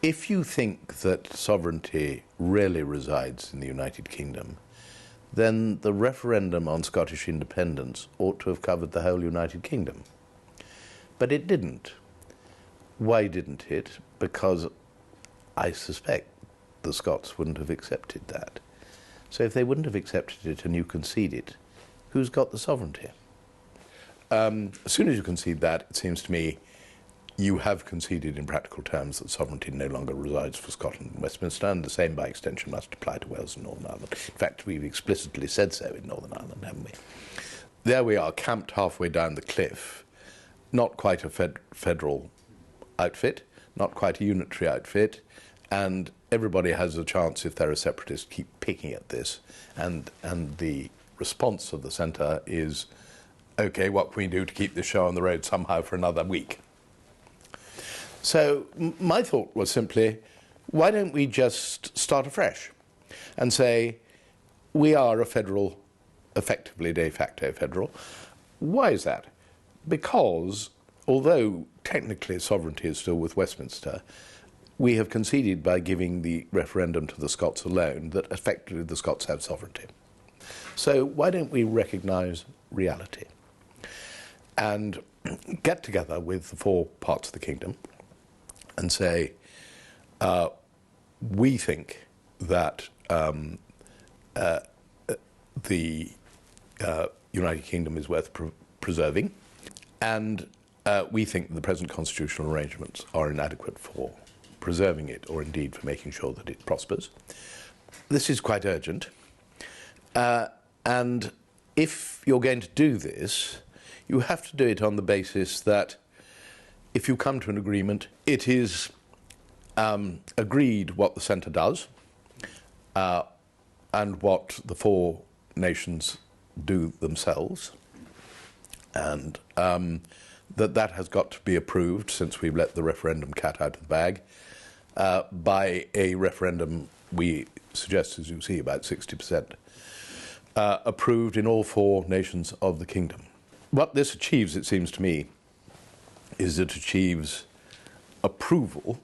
If you think that sovereignty really resides in the United Kingdom, then the referendum on Scottish independence ought to have covered the whole United Kingdom. But it didn't. Why didn't it? Because I suspect the Scots wouldn't have accepted that. So if they wouldn't have accepted it and you concede it, who's got the sovereignty? As soon as you concede that, it seems to me you have conceded in practical terms that sovereignty no longer resides for Scotland and Westminster, and the same by extension must apply to Wales and Northern Ireland. In fact, we've explicitly said so in Northern Ireland, haven't we? There we are, camped halfway down the cliff, not quite a federal outfit, not quite a unitary outfit, and everybody has a chance, if they're a separatist, keep picking at this, and the response of the centre is, OK, what can we do to keep this show on the road somehow for another week? So my thought was simply, why don't we just start afresh and say, we are a federal, effectively de facto federal. Why is that? Because although technically sovereignty is still with Westminster, we have conceded by giving the referendum to the Scots alone that effectively the Scots have sovereignty. So why don't we recognise reality and get together with the four parts of the kingdom and say, we think that the United Kingdom is worth preserving, and we think the present constitutional arrangements are inadequate for preserving it, or indeed for making sure that it prospers. This is quite urgent, and if you're going to do this, you have to do it on the basis that if you come to an agreement, it is agreed what the centre does and what the four nations do themselves, and that has got to be approved, since we've let the referendum cat out of the bag, by a referendum we suggest, as you see, about 60%, approved in all four nations of the kingdom. What this achieves, it seems to me, is it achieves approval,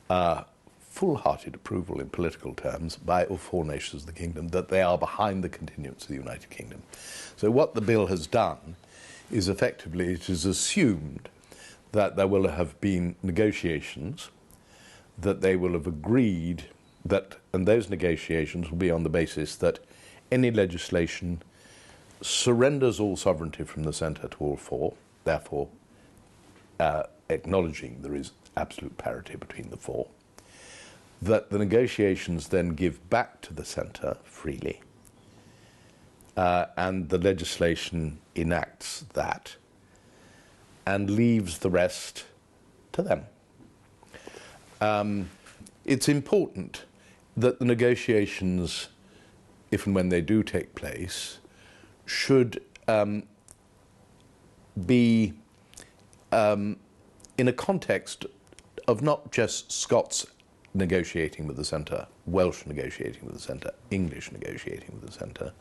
full-hearted approval in political terms, by all four nations of the kingdom, that they are behind the continuance of the United Kingdom. So what the bill has done is effectively it is assumed that there will have been negotiations, that they will have agreed that, and those negotiations will be on the basis that any legislation surrenders all sovereignty from the centre to all four, therefore acknowledging there is absolute parity between the four, that the negotiations then give back to the centre freely, and the legislation enacts that and leaves the rest to them. It's important that the negotiations, if and when they do take place, should be in a context of not just Scots negotiating with the centre, Welsh negotiating with the centre, English negotiating with the centre,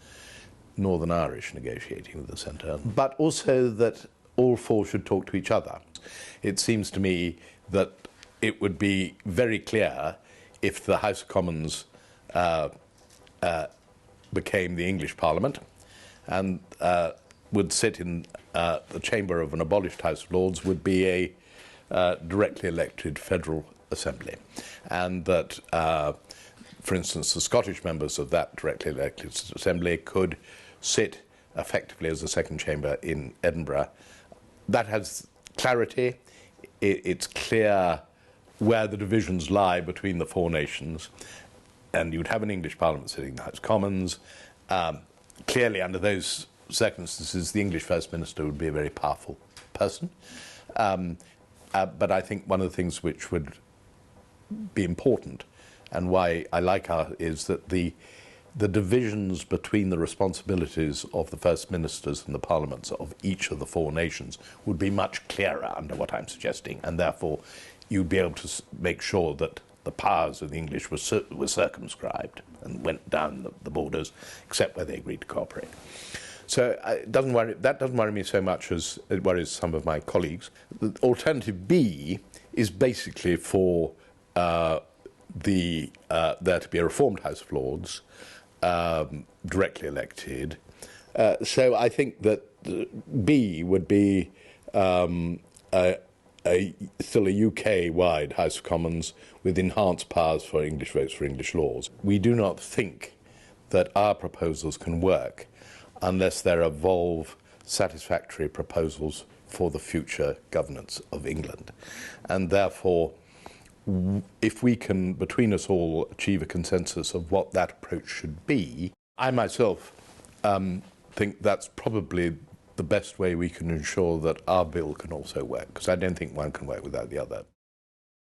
Northern Irish negotiating with the centre, but also that all four should talk to each other. It seems to me that it would be very clear if the House of Commons became the English Parliament and would sit in the chamber of an abolished House of Lords, would be a directly elected federal assembly, and that, for instance, the Scottish members of that directly elected assembly could sit effectively as a second chamber in Edinburgh. That has clarity. It's clear where the divisions lie between the four nations, and you'd have an English Parliament sitting in the House of Commons. Clearly, under those circumstances, the English First Minister would be a very powerful person. But I think one of the things which would be important, and why I like is that the divisions between the responsibilities of the First Ministers and the Parliaments of each of the four nations would be much clearer under what I'm suggesting, and therefore you'd be able to make sure that the powers of the English were circumscribed and went down the borders, except where they agreed to cooperate. So that doesn't worry me so much as it worries some of my colleagues. The alternative B is basically for there to be a reformed House of Lords, directly elected. So I think that B would be still a UK-wide House of Commons with enhanced powers for English votes for English laws. We do not think that our proposals can work unless there evolve satisfactory proposals for the future governance of England. And therefore, if we can, between us all, achieve a consensus of what that approach should be, I myself think that's probably the best way we can ensure that our bill can also work, because I don't think one can work without the other.